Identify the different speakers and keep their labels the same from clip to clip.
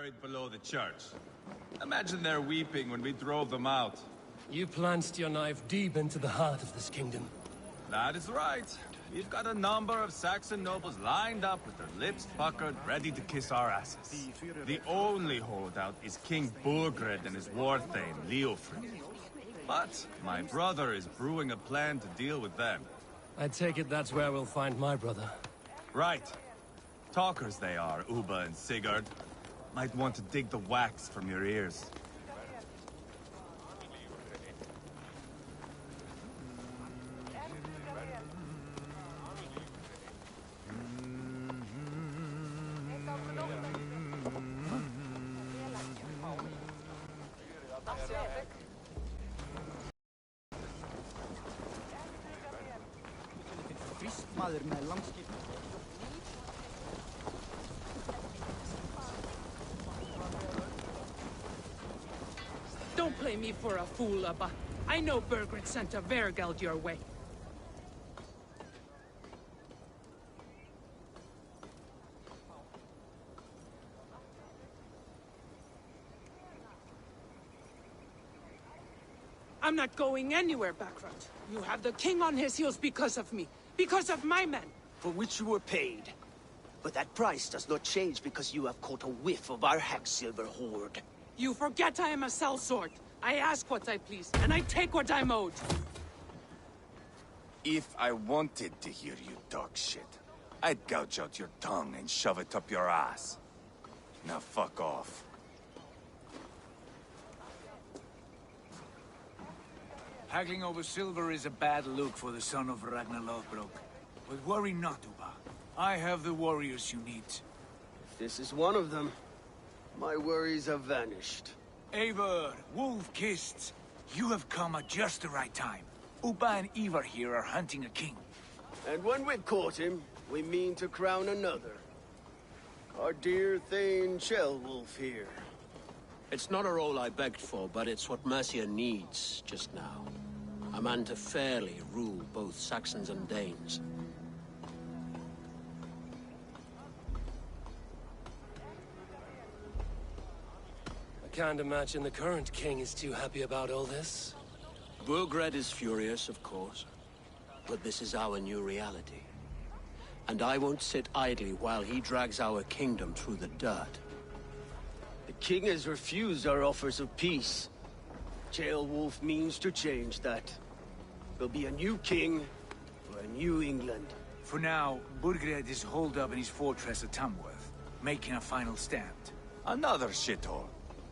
Speaker 1: buried below the church. Imagine they're weeping when we drove them out.
Speaker 2: You plunged your knife deep into the heart of this kingdom.
Speaker 1: That is right. We've got a number of Saxon nobles lined up with their lips puckered, ready to kiss our asses. The only holdout is King Burgred and his war thane, Leofrid. But my brother is brewing a plan to deal with them.
Speaker 2: I take it that's where we'll find my brother.
Speaker 1: Right. Talkers they are, Uba and Sigurd. Might want to dig the wax from your ears.
Speaker 3: Don't play me for a fool, Abba. I know Burgred sent a Vergeld your way. I'm not going anywhere, Backrot. You have the king on his heels because of me. Because of my men.
Speaker 4: For which you were paid. But that price does not change because you have caught a whiff of our Hacksilver hoard.
Speaker 3: You forget I am a sellsword. I ask what I please, and I take what I'm owed.
Speaker 1: If I wanted to hear you talk shit, I'd gouge out your tongue and shove it up your ass. Now fuck off.
Speaker 5: Haggling over silver is a bad look for the son of Ragnar Lothbrok. But worry not, Uba. I have the warriors you need.
Speaker 4: If this is one of them, my worries have vanished.
Speaker 5: Eivor, Wolf-Kissed, you have come at just the right time. Uba and Ivar here are hunting a king.
Speaker 4: And when we've caught him, we mean to crown another. Our dear Thane Ceolwulf here.
Speaker 6: It's not a role I begged for, but it's what Mercia needs just now. A man to fairly rule both Saxons and Danes.
Speaker 2: I can't imagine the current king is too happy about all this.
Speaker 6: Burgred is furious, of course. But this is our new reality. And I won't sit idly while he drags our kingdom through the dirt.
Speaker 4: The king has refused our offers of peace. Ceolwulf means to change that. There'll be a new king for a new England.
Speaker 5: For now, Burgred is holed up in his fortress at Tamworth, making a final stand.
Speaker 1: Another shithole.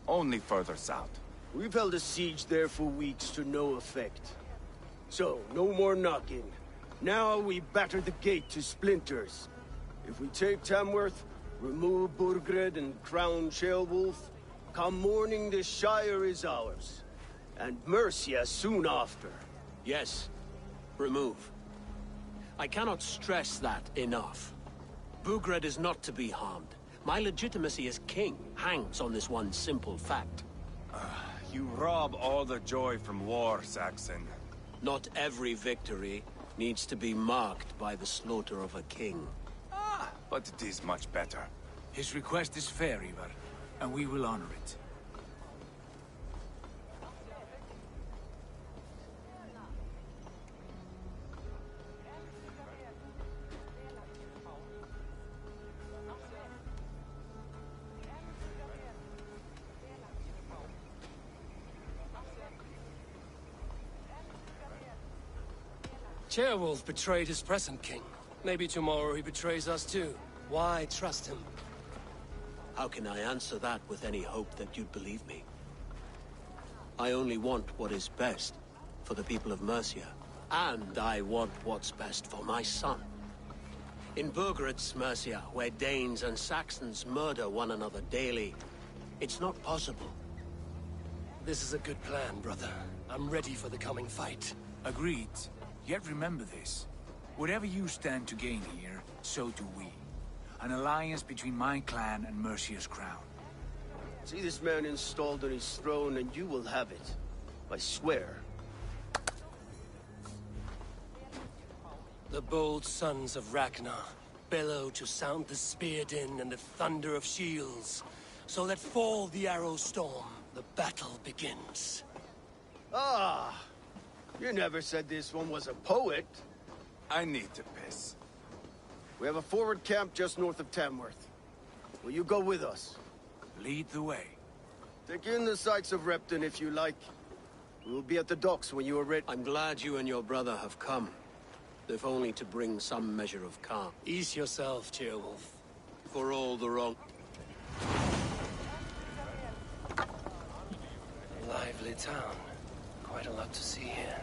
Speaker 1: Only further south.
Speaker 4: We've held a siege there for weeks to no effect. So, no more knocking. Now we batter the gate to splinters. If we take Tamworth, remove Burgred and crown Ceolwulf, come morning the Shire is ours. And Mercia soon after.
Speaker 6: Yes, remove. I cannot stress that enough. Burgred is not to be harmed. My legitimacy as king hangs on this one simple fact.
Speaker 1: You rob all the joy from war, Saxon.
Speaker 6: Not every victory needs to be marked by the slaughter of a king.
Speaker 1: But it is much better.
Speaker 5: His request is fair, Ivar, and we will honor it.
Speaker 2: Ceolwulf betrayed his present king. Maybe tomorrow he betrays us too. Why trust him?
Speaker 6: How can I answer that with any hope that you'd believe me? I only want what is best for the people of Mercia. And I want what's best for my son. In Burgred's Mercia, where Danes and Saxons murder one another daily, it's not possible.
Speaker 2: This is a good plan, brother. I'm ready for the coming fight.
Speaker 5: Agreed. Yet remember this. Whatever you stand to gain here, so do we. An alliance between my clan and Mercia's crown.
Speaker 4: See this man installed on his throne and you will have it. I swear.
Speaker 2: The bold sons of Ragnar bellow to sound the spear din and the thunder of shields. So let fall the arrow storm. The battle begins.
Speaker 4: Ah, you never said this one was a poet.
Speaker 1: I need to piss.
Speaker 4: We have a forward camp just north of Tamworth. Will you go with us?
Speaker 5: Lead the way.
Speaker 4: Take in the sights of Repton if you like. We'll be at the docks when you are ready.
Speaker 6: I'm glad you and your brother have come, if only to bring some measure of calm.
Speaker 2: Ease yourself, Ceolwulf.
Speaker 6: For all the wrong...
Speaker 2: Lively town. Quite a lot to see here.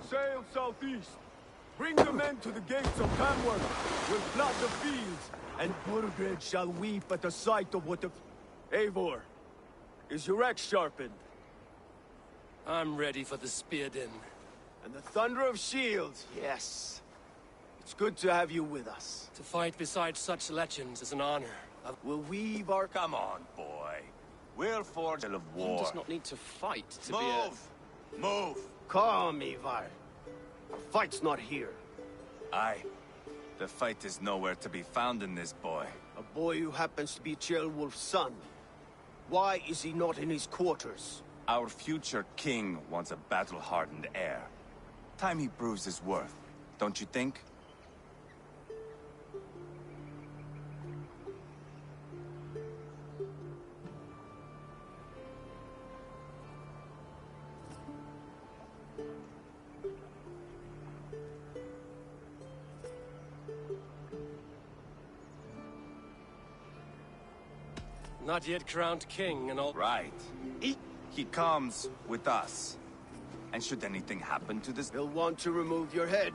Speaker 4: Sail southeast. Bring the men to the gates of Tamworth. We'll flood the fields, and Burgred shall weep at the sight of what the... Eivor, is your axe sharpened?
Speaker 2: I'm ready for the spear din.
Speaker 4: And the thunder of shields, yes. It's good to have you with us.
Speaker 2: To fight beside such legends is an honor.
Speaker 4: We'll weave our...
Speaker 1: Come on, boy. We'll forge a of
Speaker 7: One
Speaker 1: war.
Speaker 7: does not need to fight to
Speaker 1: Move! Move!
Speaker 4: Calm, Ivar. The fight's not here.
Speaker 1: Aye. The fight is nowhere to be found in this boy.
Speaker 4: A boy who happens to be Ceolwulf's son. Why is he not in his quarters?
Speaker 1: Our future king wants a battle-hardened heir. Time he proves his worth, don't you think?
Speaker 2: Not yet crowned king and all...
Speaker 1: Right. He comes with us. And should anything happen to this...
Speaker 4: He'll want to remove your head.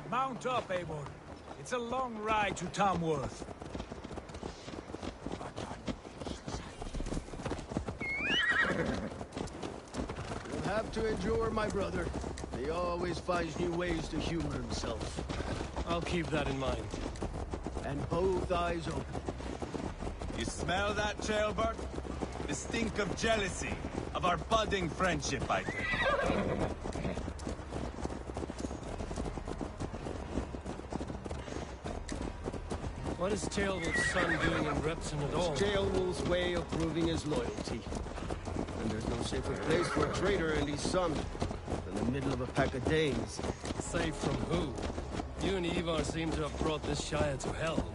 Speaker 5: Mount up, Eivor. It's a long ride to Tamworth.
Speaker 4: You'll have to endure, my brother. He always finds new ways to humor himself.
Speaker 2: I'll keep that in mind.
Speaker 4: And both eyes open.
Speaker 1: You smell that, Ceolbert? The stink of jealousy. Of our budding friendship, I think.
Speaker 2: What is Ceolwulf's son doing in Repton at all?
Speaker 4: It's Ceolwulf's way of proving his loyalty. And there's no safer place for a traitor and his son than the middle of a pack of Danes.
Speaker 2: Safe from who? You and Ivar seem to have brought this Shire to hell.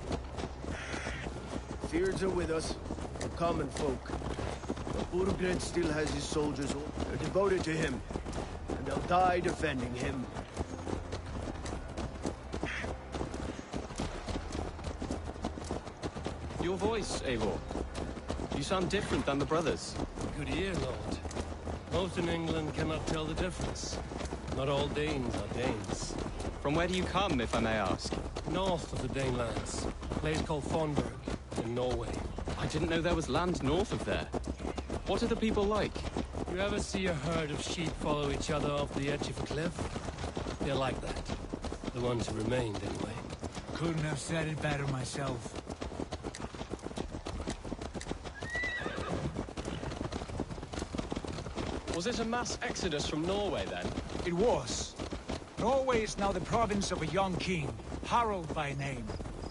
Speaker 4: Fears are with us, the common folk. But Burgred still has his soldiers. They're devoted to him, and they'll die defending him.
Speaker 7: Your voice, Eivor. You sound different than the brothers.
Speaker 2: Good ear, Lord. Most in England cannot tell the difference. Not all Danes are Danes.
Speaker 7: From where do you come, if I may ask?
Speaker 2: North of the Danelands, a place called Thornburg, in Norway.
Speaker 7: I didn't know there was land north of there. What are the people like?
Speaker 2: You ever see a herd of sheep follow each other off the edge of a cliff? They're like that. The ones who remained, anyway.
Speaker 5: Couldn't have said it better myself.
Speaker 7: Was it a mass exodus from Norway, then?
Speaker 5: It was. Norway is now the province of a young king, Harald by name.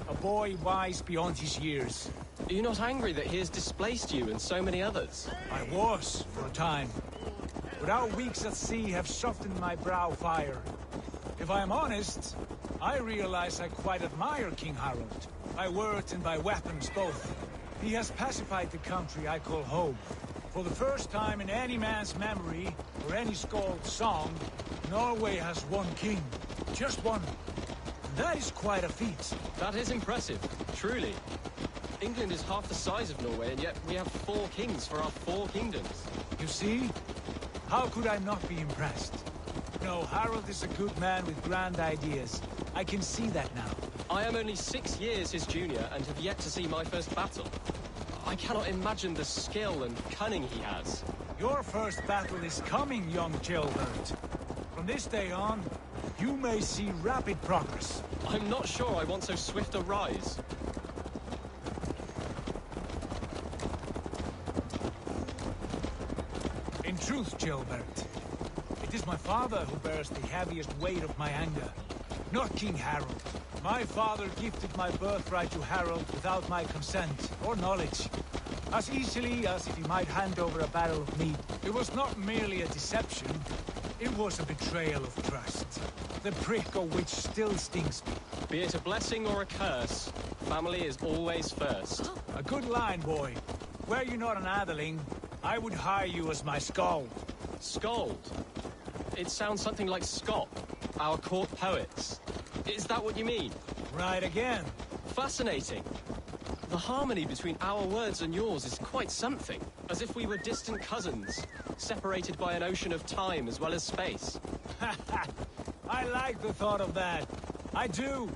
Speaker 5: A boy wise beyond his years.
Speaker 7: Are you not angry that he has displaced you and so many others?
Speaker 5: I was, for a time. But our weeks at sea have softened my brow fire. If I am honest, I realize I quite admire King Harald. By words and by weapons both. He has pacified the country I call home. For the first time in any man's memory, or any Skald's song, Norway has one king. Just one. And that is quite a feat.
Speaker 7: That is impressive, truly. England is half the size of Norway, and yet we have 4 kings for our 4 kingdoms.
Speaker 5: You see? How could I not be impressed? No, Harold is a good man with grand ideas. I can see that now.
Speaker 7: I am only 6 years his junior and have yet to see my first battle. I cannot imagine the skill and cunning he has.
Speaker 5: Your first battle is coming, young Gilbert. From this day on, you may see rapid progress.
Speaker 7: I'm not sure I want so swift a rise.
Speaker 5: In truth, Gilbert, it is my father who bears the heaviest weight of my anger, not King Harold. My father gifted my birthright to Harold without my consent or knowledge, as easily as if he might hand over a barrel of meat. It was not merely a deception, it was a betrayal of trust. The prick of which still stings me.
Speaker 7: Be it a blessing or a curse, family is always first.
Speaker 5: A good line, boy. Were you not an atheling, I would hire you as my skald.
Speaker 7: Skald? It sounds something like Scott, our court poets. Is that what you mean?
Speaker 5: Right again.
Speaker 7: Fascinating. The harmony between our words and yours is quite something. As if we were distant cousins, separated by an ocean of time as well as space.
Speaker 5: I like the thought of that. I do.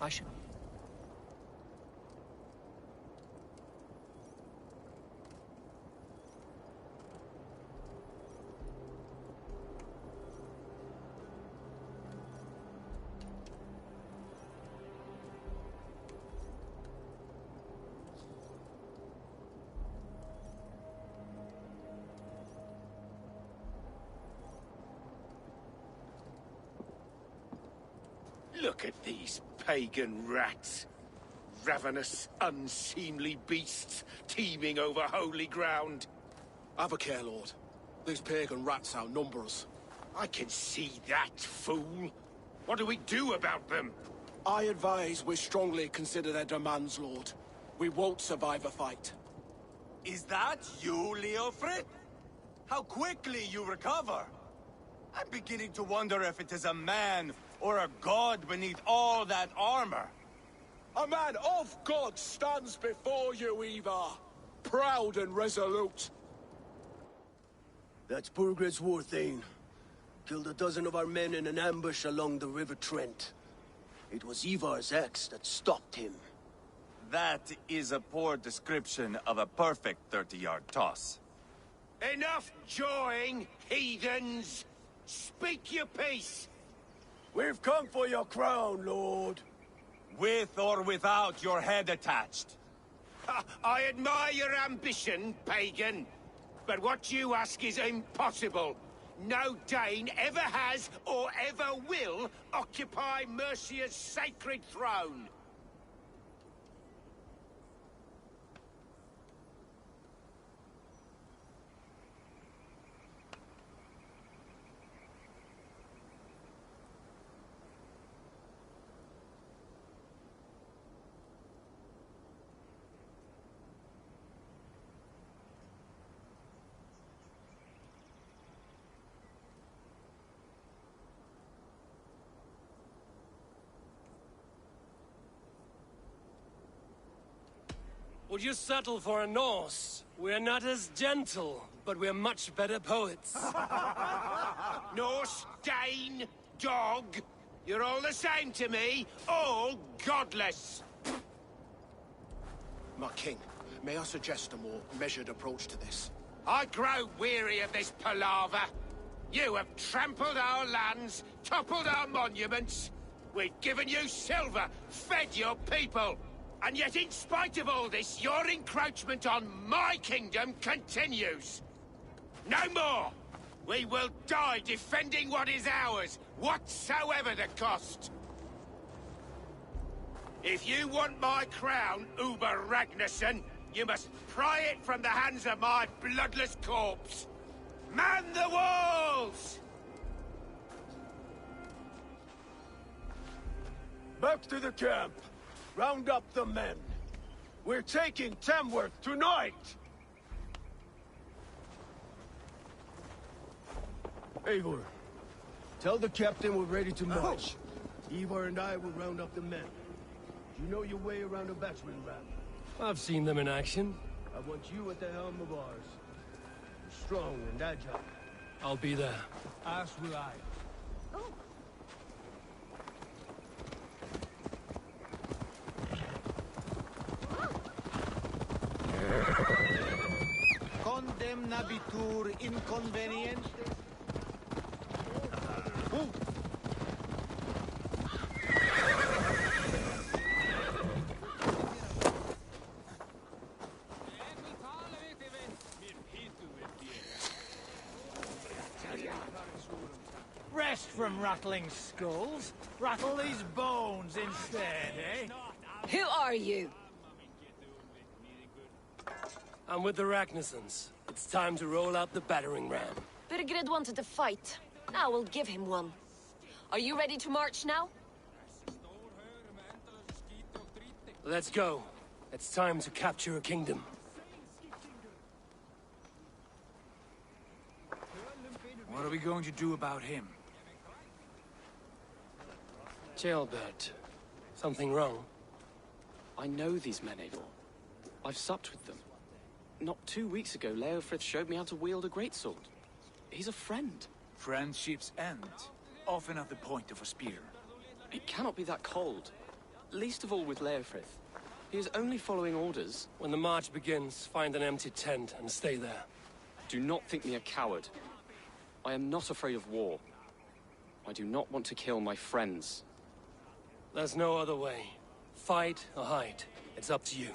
Speaker 7: I should...
Speaker 8: Look at these pagan rats. Ravenous, unseemly beasts teeming over holy ground.
Speaker 9: Have a care, Lord. These pagan rats outnumber us.
Speaker 8: I can see that, fool. What do we do about them?
Speaker 9: I advise we strongly consider their demands, Lord. We won't survive a fight.
Speaker 1: Is that you, Leofrid? How quickly you recover! I'm beginning to wonder if it is a man or a god beneath all that armor.
Speaker 9: A man of God stands before you, Ivar. Proud and resolute.
Speaker 4: That's Burgred's Warthane. Killed a dozen of our men in an ambush along the River Trent. It was Ivar's axe that stopped him.
Speaker 1: That is a poor description of a perfect 30-yard toss.
Speaker 8: Enough jawing, heathens! Speak your piece!
Speaker 4: We've come for your crown, Lord.
Speaker 1: With or without your head attached.
Speaker 8: I admire your ambition, pagan. But what you ask is impossible. No Dane ever has or ever will occupy Mercia's sacred throne.
Speaker 2: Would you settle for a Norse? We're not as gentle, but we're much better poets.
Speaker 8: Norse, Dane, dog. You're all the same to me. All godless.
Speaker 9: My king, may I suggest a more measured approach to this?
Speaker 8: I grow weary of this palaver. You have trampled our lands, toppled our monuments. We've given you silver, fed your people. And yet, in spite of all this, your encroachment on my kingdom continues. No more! We will die defending what is ours, whatsoever the cost. If you want my crown, Uber Ragnarsson, you must pry it from the hands of my bloodless corpse. Man the walls!
Speaker 4: Back to the camp. Round up the men. We're taking Tamworth tonight! Eivor, tell the captain we're ready to march. Eivor and I will round up the men. You know your way around a battering ram.
Speaker 2: I've seen them in action.
Speaker 4: I want you at the helm of ours. You're strong and agile.
Speaker 2: I'll be there.
Speaker 5: As will I.
Speaker 10: Condemnabitur inconvenientes.
Speaker 5: Rest from rattling skulls. Rattle these bones instead, eh?
Speaker 11: Who are you?
Speaker 2: I'm with the Ragnarssons. It's time to roll out the battering ram.
Speaker 11: Birgrid wanted to fight. Now we'll give him one. Are you ready to march now?
Speaker 2: Let's go. It's time to capture a kingdom.
Speaker 5: What are we going to do about him?
Speaker 2: Jailbert. Something wrong?
Speaker 7: I know these men, Eivor. I've supped with them. Not 2 weeks ago, Leofrith showed me how to wield a greatsword. He's a friend.
Speaker 5: Friendships end, often at the point of a spear.
Speaker 7: It cannot be that cold. Least of all with Leofrith. He is only following orders.
Speaker 2: When the march begins, find an empty tent and stay there.
Speaker 7: Do not think me a coward. I am not afraid of war. I do not want to kill my friends.
Speaker 2: There's no other way. Fight or hide. It's up to you.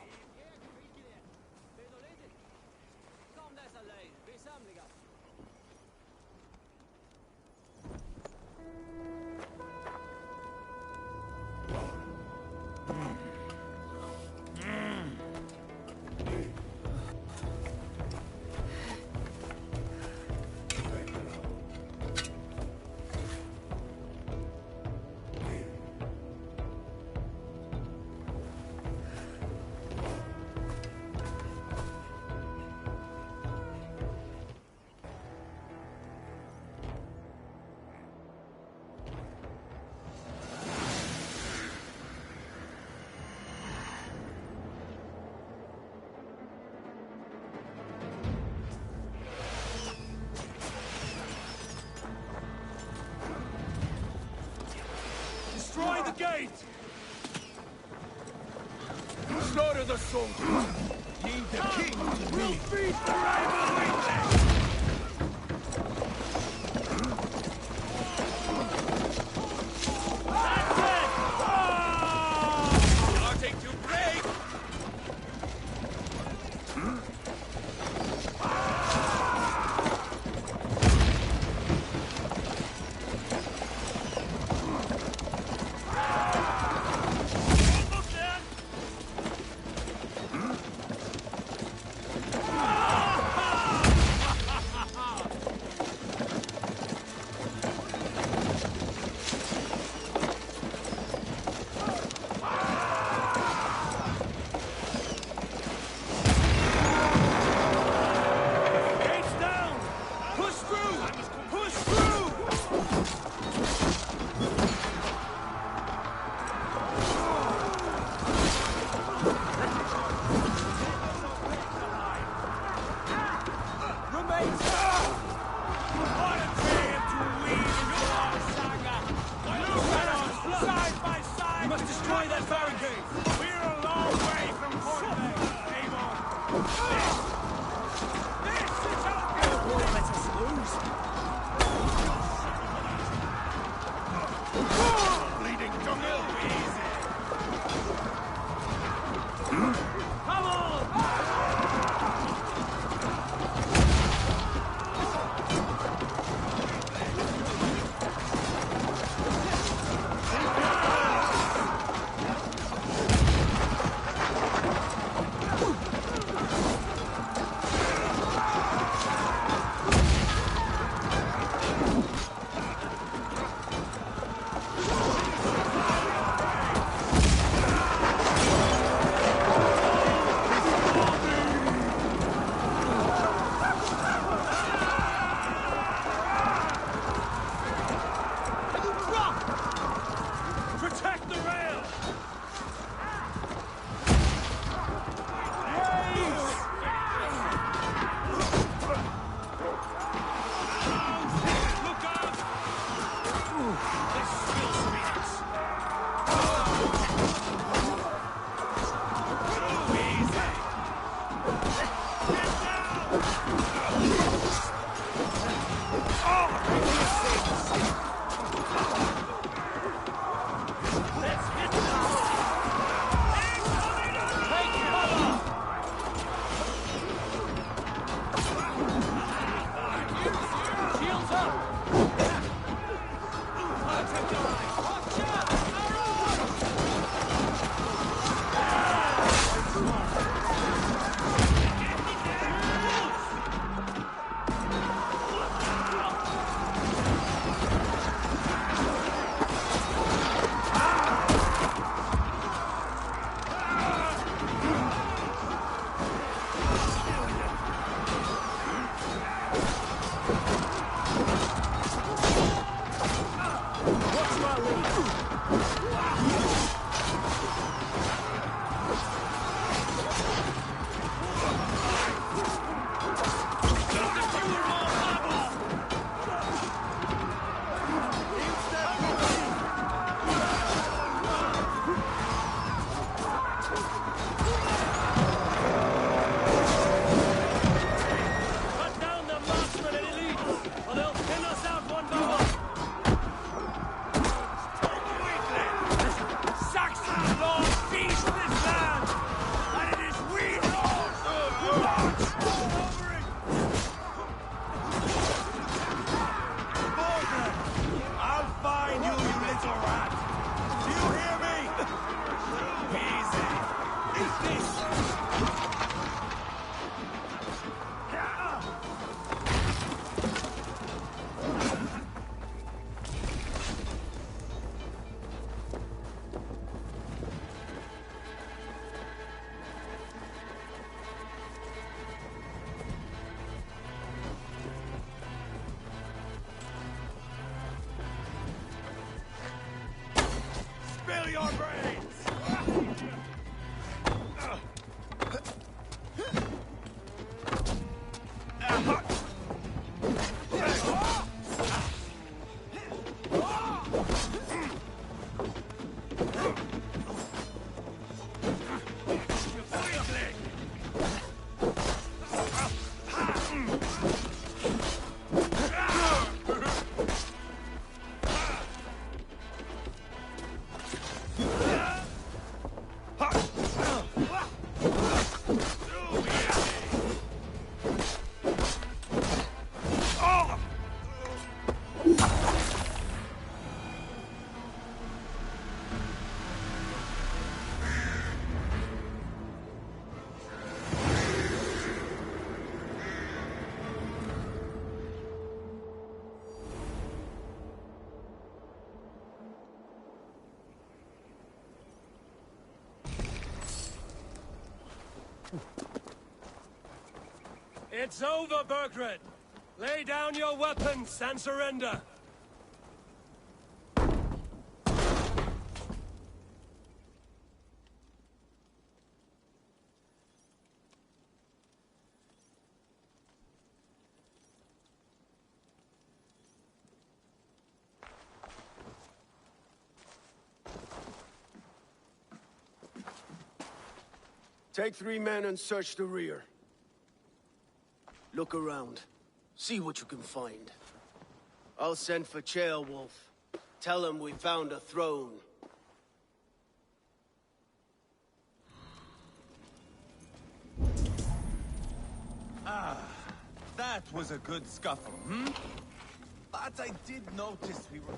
Speaker 1: Destroy the gate!
Speaker 4: Slaughter the soldiers! Lead the king to me!
Speaker 1: Beat the rival weakness!
Speaker 2: It's over, Burgred! Lay down your weapons and surrender!
Speaker 4: Take 3 men and search the rear. Look around. See what you can find. I'll send for Ceolwulf. Tell him we found a throne.
Speaker 1: That was a good scuffle, hmm? But I did notice we were...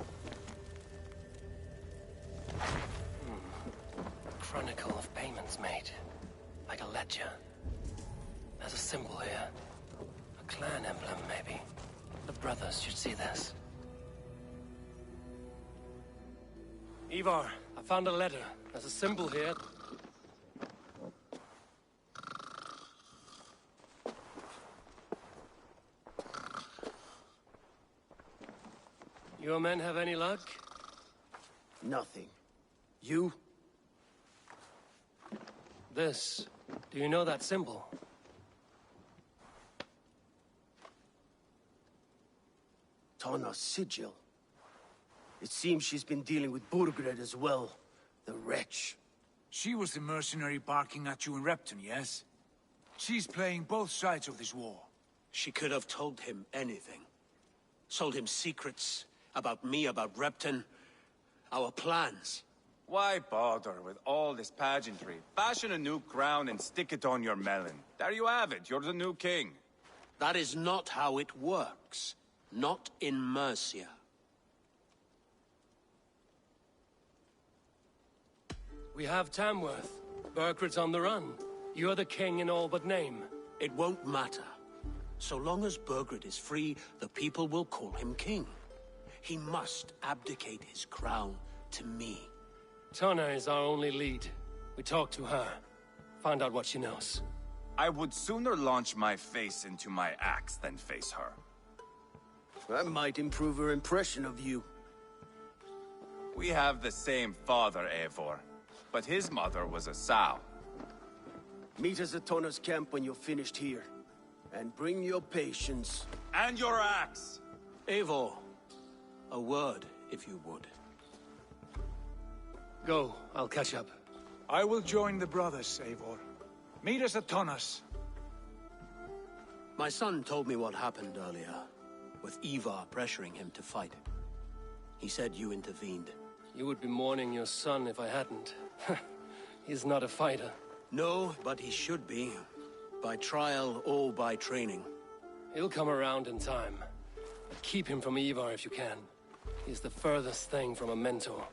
Speaker 2: Chronicle of payments made. Like a ledger. There's a symbol here. A clan emblem, maybe. The brothers should see this. Ivar, I found a letter. There's a symbol here. Your men have any luck?
Speaker 4: Nothing. You?
Speaker 2: This. Do you know that symbol?
Speaker 4: Tana's sigil. It seems she's been dealing with Burgred as well. The wretch.
Speaker 5: She was the mercenary barking at you in Repton, yes? She's playing both sides of this war.
Speaker 6: She could have told him anything. Told him secrets about me, about Repton, our plans.
Speaker 1: Why bother with all this pageantry? Fashion a new crown and stick it on your melon. There you have it, you're the new king.
Speaker 6: That is not how it works. Not in Mercia.
Speaker 2: We have Tamworth. Burgred's on the run. You're the king in all but name.
Speaker 6: It won't matter. So long as Burgred is free, the people will call him king. He must abdicate his crown to me.
Speaker 2: Tana is our only lead. We talked to her. Find out what she knows.
Speaker 1: I would sooner launch my face into my axe than face her.
Speaker 4: That might improve her impression of you.
Speaker 1: We have the same father, Eivor. But his mother was a sow.
Speaker 4: Meet us at Tana's camp when you're finished here. And bring your patience.
Speaker 1: And your axe!
Speaker 6: Eivor, a word, if you would.
Speaker 2: Go, I'll catch up.
Speaker 5: I will join the brothers, Eivor. Meet us at Tana's.
Speaker 6: My son told me what happened earlier, with Ivar pressuring him to fight. He said you intervened.
Speaker 2: You would be mourning your son if I hadn't. He's not a fighter.
Speaker 6: No, but he should be. By trial or by training.
Speaker 2: He'll come around in time. But keep him from Ivar if you can. He's the furthest thing from a mentor.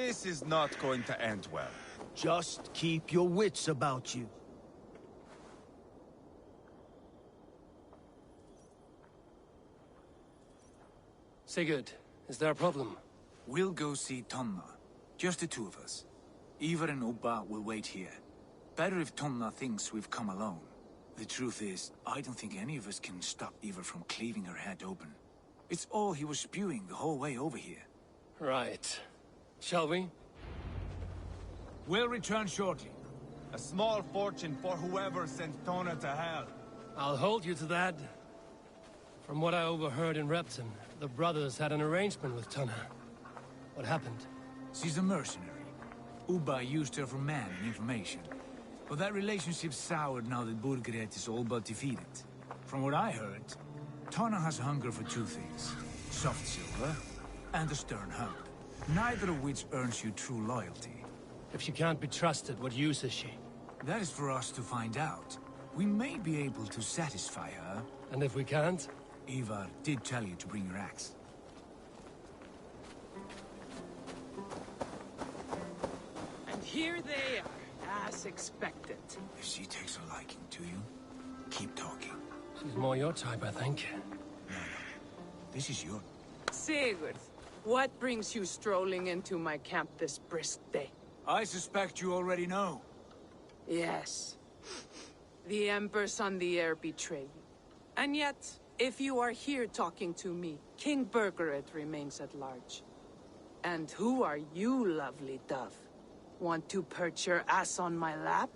Speaker 1: This is not going to end well.
Speaker 4: Just keep your wits about you.
Speaker 2: Sigurd, is there a problem?
Speaker 5: We'll go see Tonna. Just the two of us. Ivar and Ubba will wait here. Better if Tonna thinks we've come alone. The truth is, I don't think any of us can stop Ivar from cleaving her head open. It's all he was spewing the whole way over here.
Speaker 2: Right. Shall we?
Speaker 5: We'll return shortly.
Speaker 1: A small fortune for whoever sent Tona to hell.
Speaker 2: I'll hold you to that. From what I overheard in Repton, the brothers had an arrangement with Tonna. What happened?
Speaker 5: She's a mercenary. Ubba used her for man and information. But that relationship soured now that Burgred is all but defeated. From what I heard, Tonna has a hunger for two things. Soft silver and a stern hump. Neither of which earns you true loyalty.
Speaker 2: If she can't be trusted, what use is she?
Speaker 5: That is for us to find out. We may be able to satisfy her.
Speaker 2: And if we can't?
Speaker 5: Ivar did tell you to bring your axe.
Speaker 3: And here they are, as expected.
Speaker 5: If she takes a liking to you, keep talking.
Speaker 2: She's more your type, I think.
Speaker 5: No. This is your...
Speaker 3: Sigurd, what brings you strolling into my camp this brisk day?
Speaker 5: I suspect you already know.
Speaker 3: Yes. The Embers on the air betray you. And yet, if you are here talking to me, King Burgred remains at large. And who are you, lovely dove? Want to perch your ass on my lap?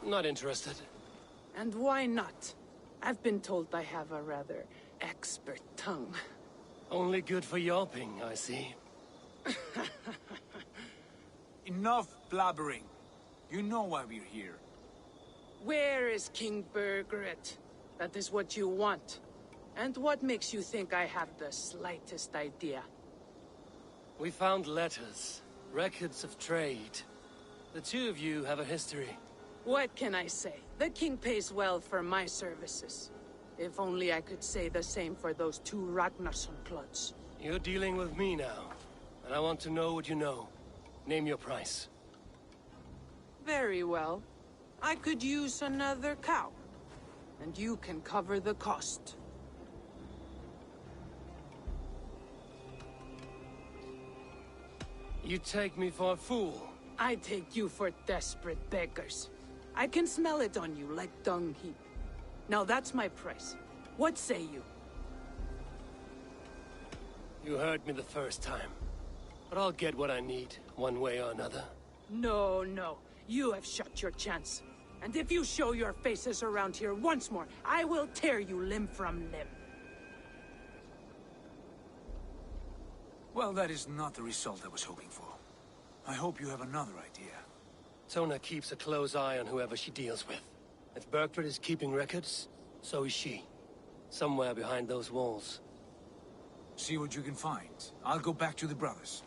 Speaker 2: Not interested.
Speaker 3: And why not? I've been told I have a rather expert tongue.
Speaker 2: Only good for yelping, I see.
Speaker 5: Enough blabbering. You know why we're here.
Speaker 3: Where is King Burgred? That is what you want. And what makes you think I have the slightest idea?
Speaker 2: We found letters, records of trade. The two of you have a history.
Speaker 3: What can I say? The king pays well for my services. If only I could say the same for those two Ragnarsson clods.
Speaker 2: You're dealing with me now, and I want to know what you know. Name your price.
Speaker 3: Very well. I could use another cow. And you can cover the cost.
Speaker 2: You take me for a fool.
Speaker 3: I take you for desperate beggars. I can smell it on you like dung heap. Now that's my price. What say you?
Speaker 2: You heard me the first time. But I'll get what I need, one way or another.
Speaker 3: No, no. You have shot your chance. And if you show your faces around here once more, I will tear you limb from limb.
Speaker 5: Well, that is not the result I was hoping for. I hope you have another idea.
Speaker 2: Tona keeps a close eye on whoever she deals with. If Burgred is keeping records, so is she. Somewhere behind those walls.
Speaker 5: See what you can find. I'll go back to the brothers.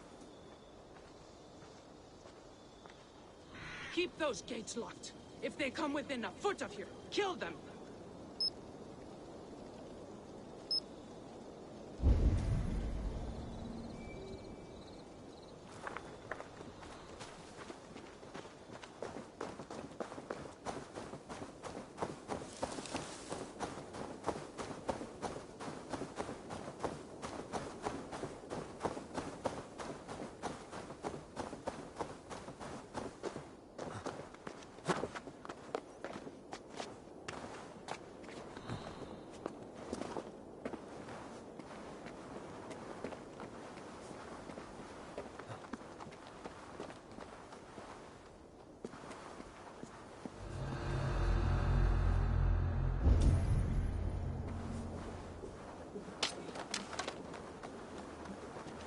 Speaker 3: Keep those gates locked. If they come within a foot of here, kill them.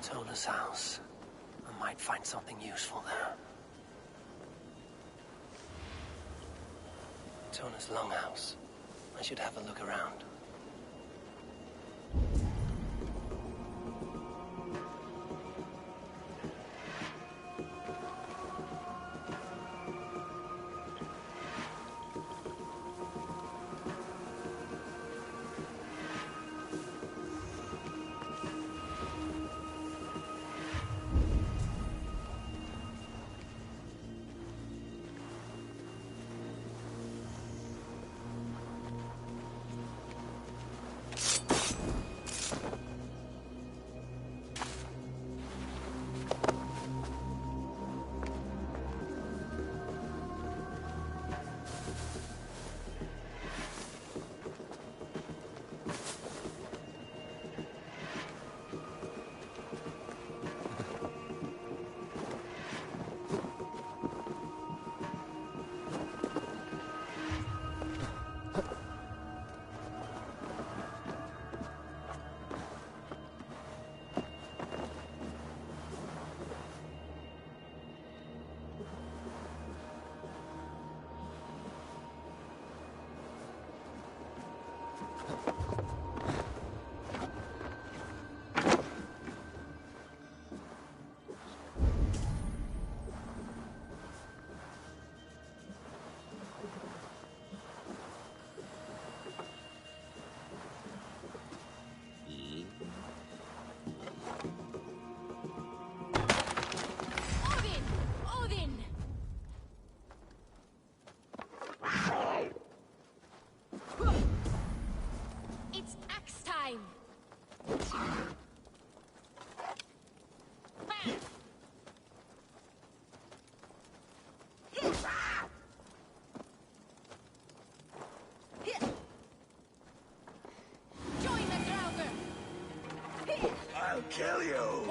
Speaker 2: Tona's house. I might find something useful there. Tona's longhouse. I should have a look around.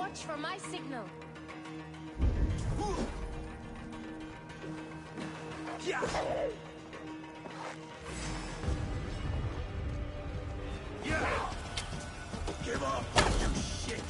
Speaker 11: Watch for my signal.
Speaker 8: Yeah. Yeah. Give up, you shit.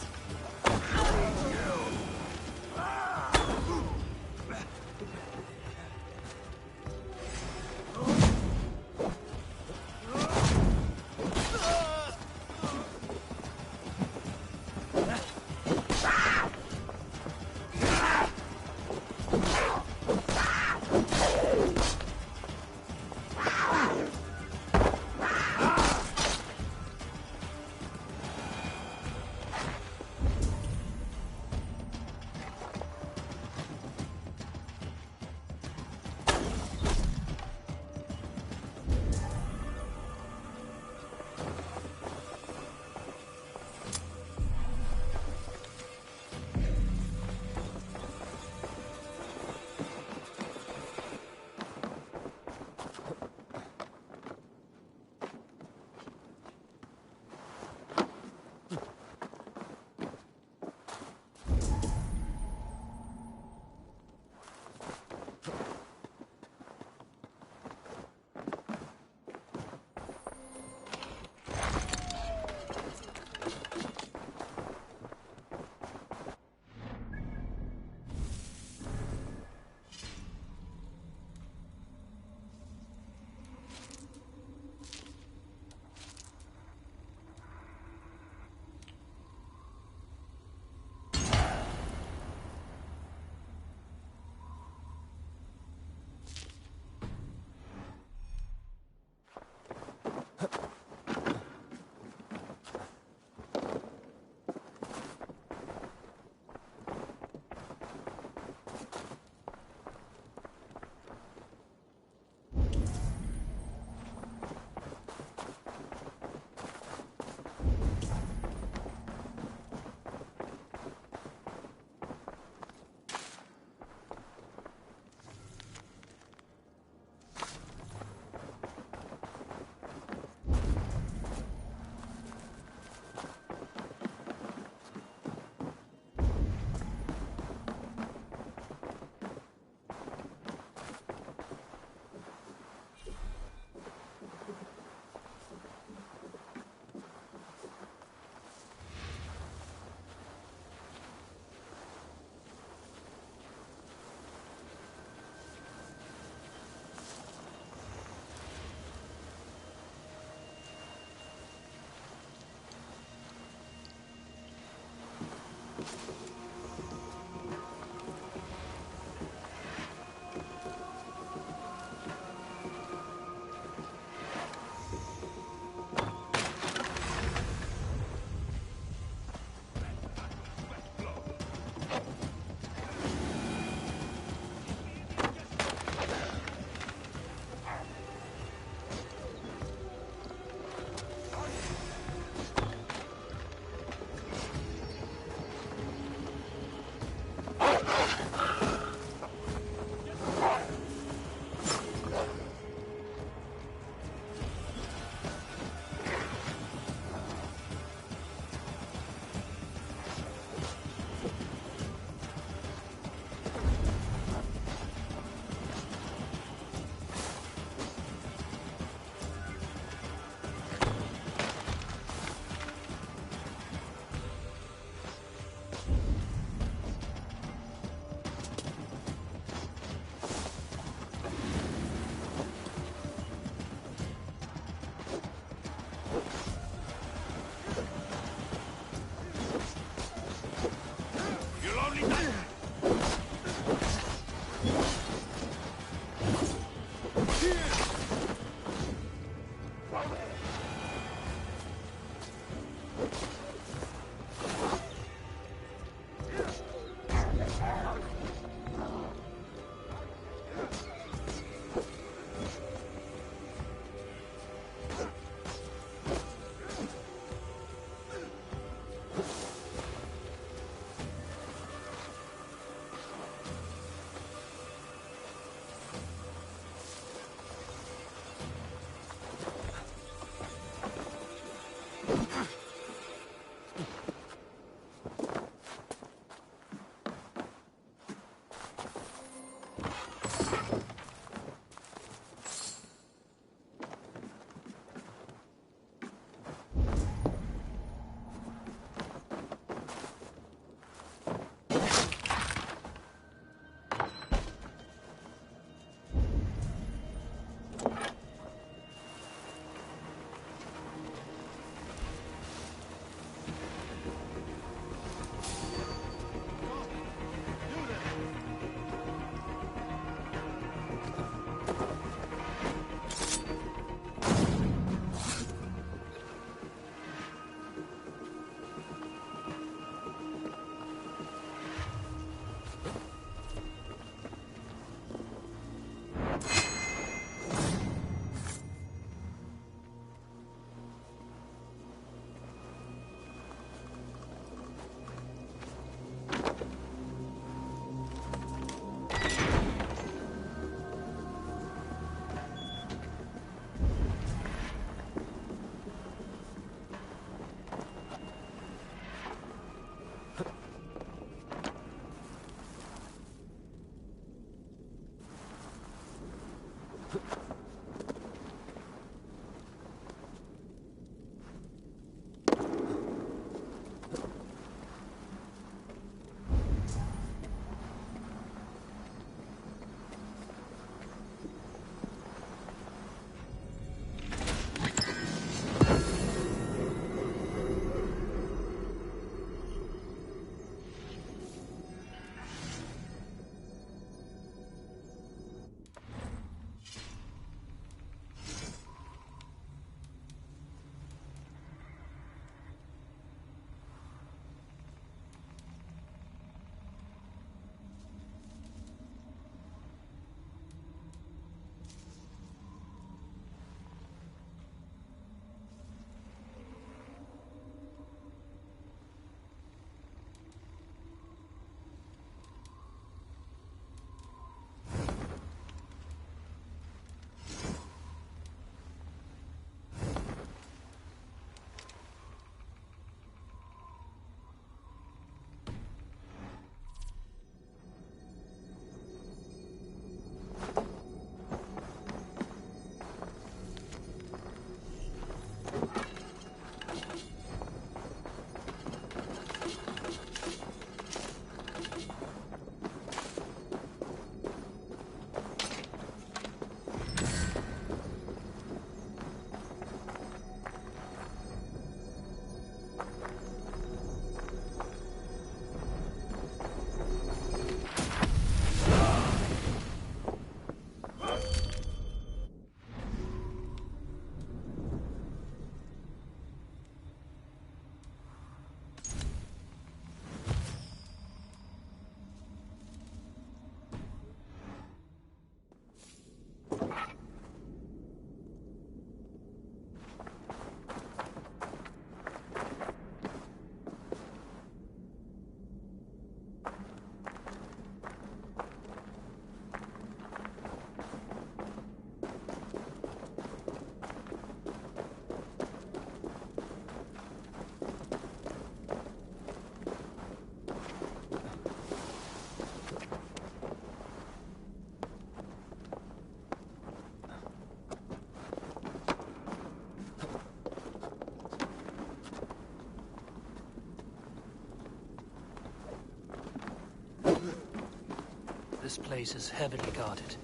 Speaker 2: This place is heavily guarded.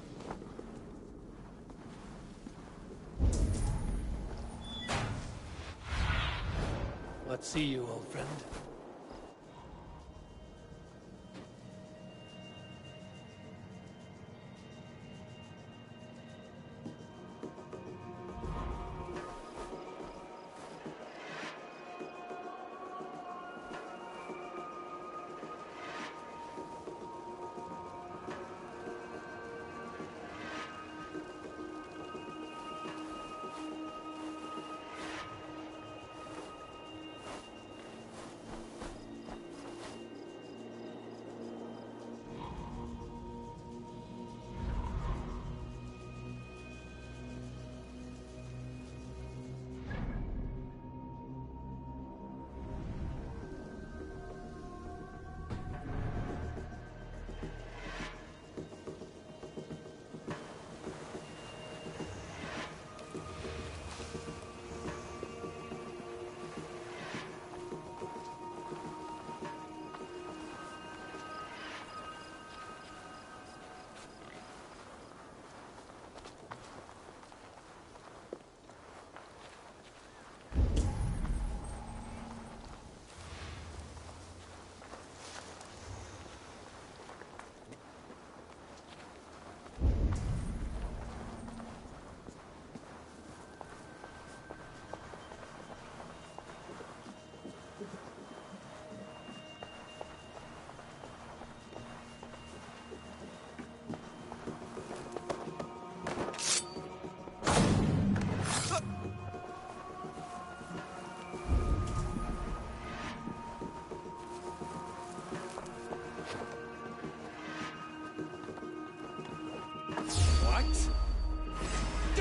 Speaker 2: What see you, old friend?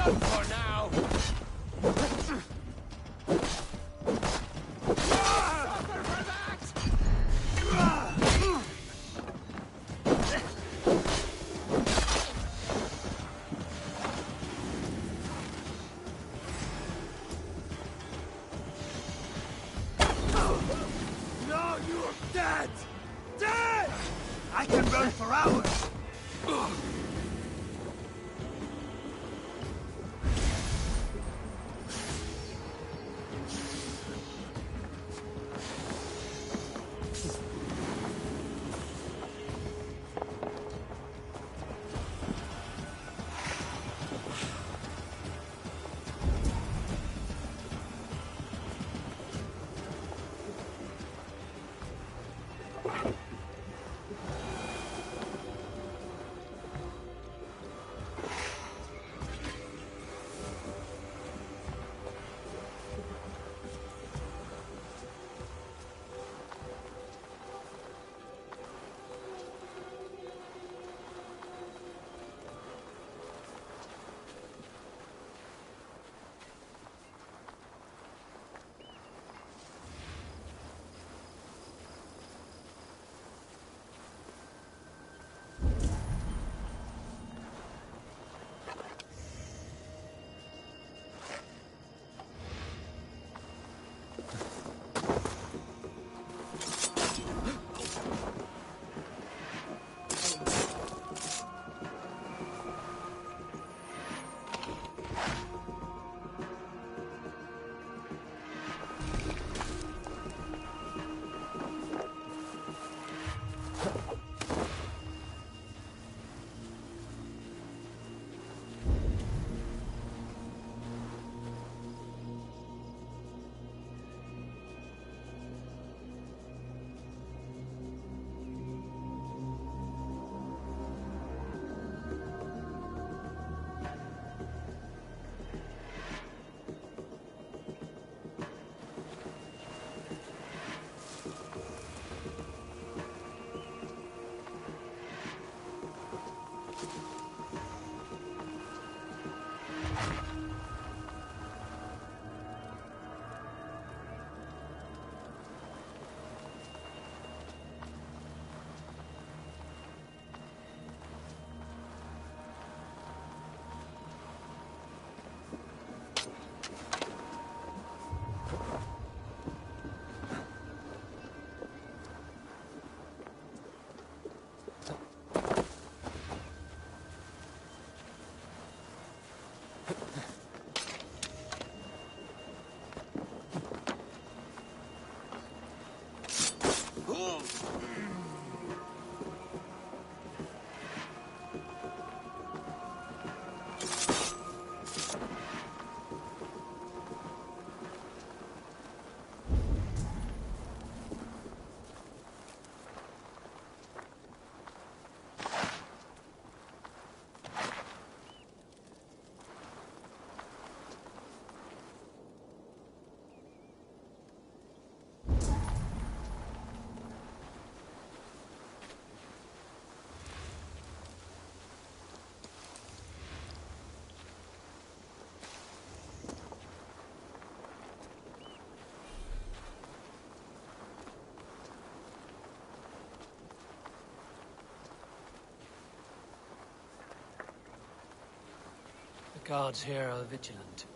Speaker 8: done for now.
Speaker 1: No, you're dead! Dead! I can run for hours!
Speaker 2: The guards here are vigilant.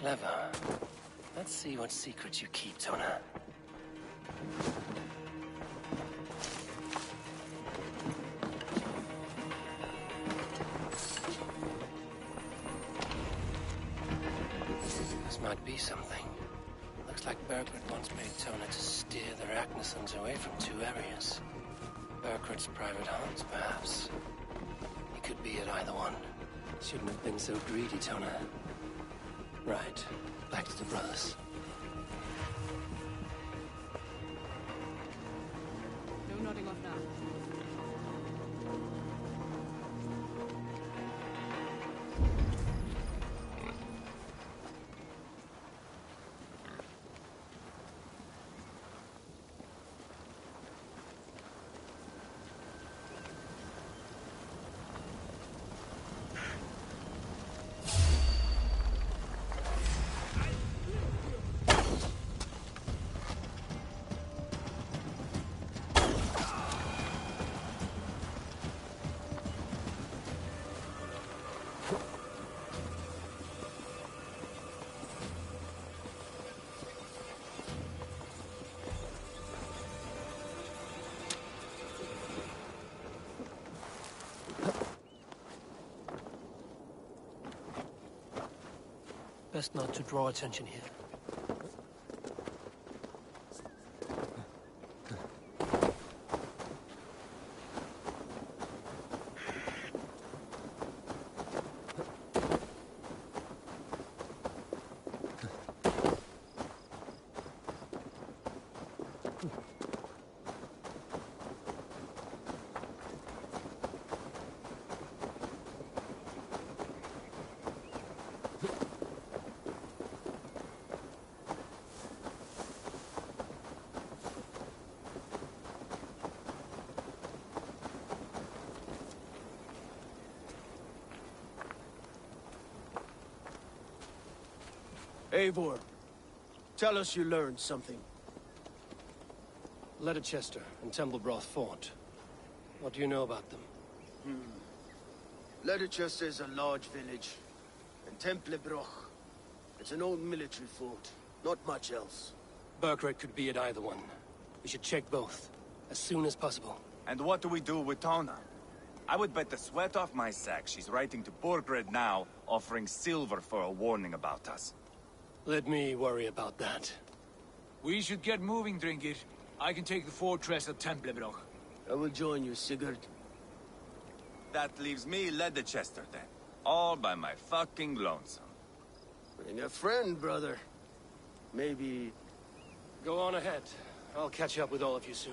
Speaker 2: Clever. Let's see what secrets you keep, Tona. This might be something. Looks like Burkhardt once made Tona to steer the Ragnarsons away from two areas. Burkhardt's private haunts, perhaps. He could be at either one. Shouldn't have been so greedy, Tona. Right. Back to the brothers.
Speaker 3: No nodding off now.
Speaker 2: Best not to draw attention here.
Speaker 4: Eivor, tell us you learned something.
Speaker 2: Leicester and Templebroth fought. What do you know about them?
Speaker 4: Leicester is a large village, and Templebroch. It's an old military fort. Not much else.
Speaker 2: Burkhardt could be at either one. We should check both, as soon as possible.
Speaker 1: And what do we do with Tona? I would bet the sweat off my sack she's writing to Borgred now, offering silver for a warning about us.
Speaker 2: Let me worry about that.
Speaker 5: We should get moving, Drinkit. I can take the fortress of Templebroch.
Speaker 4: I will join you, Sigurd.
Speaker 1: That leaves me Leicester then. All by my fucking lonesome.
Speaker 4: Bring a friend, brother. Maybe...
Speaker 2: Go on ahead. I'll catch up with all of you soon.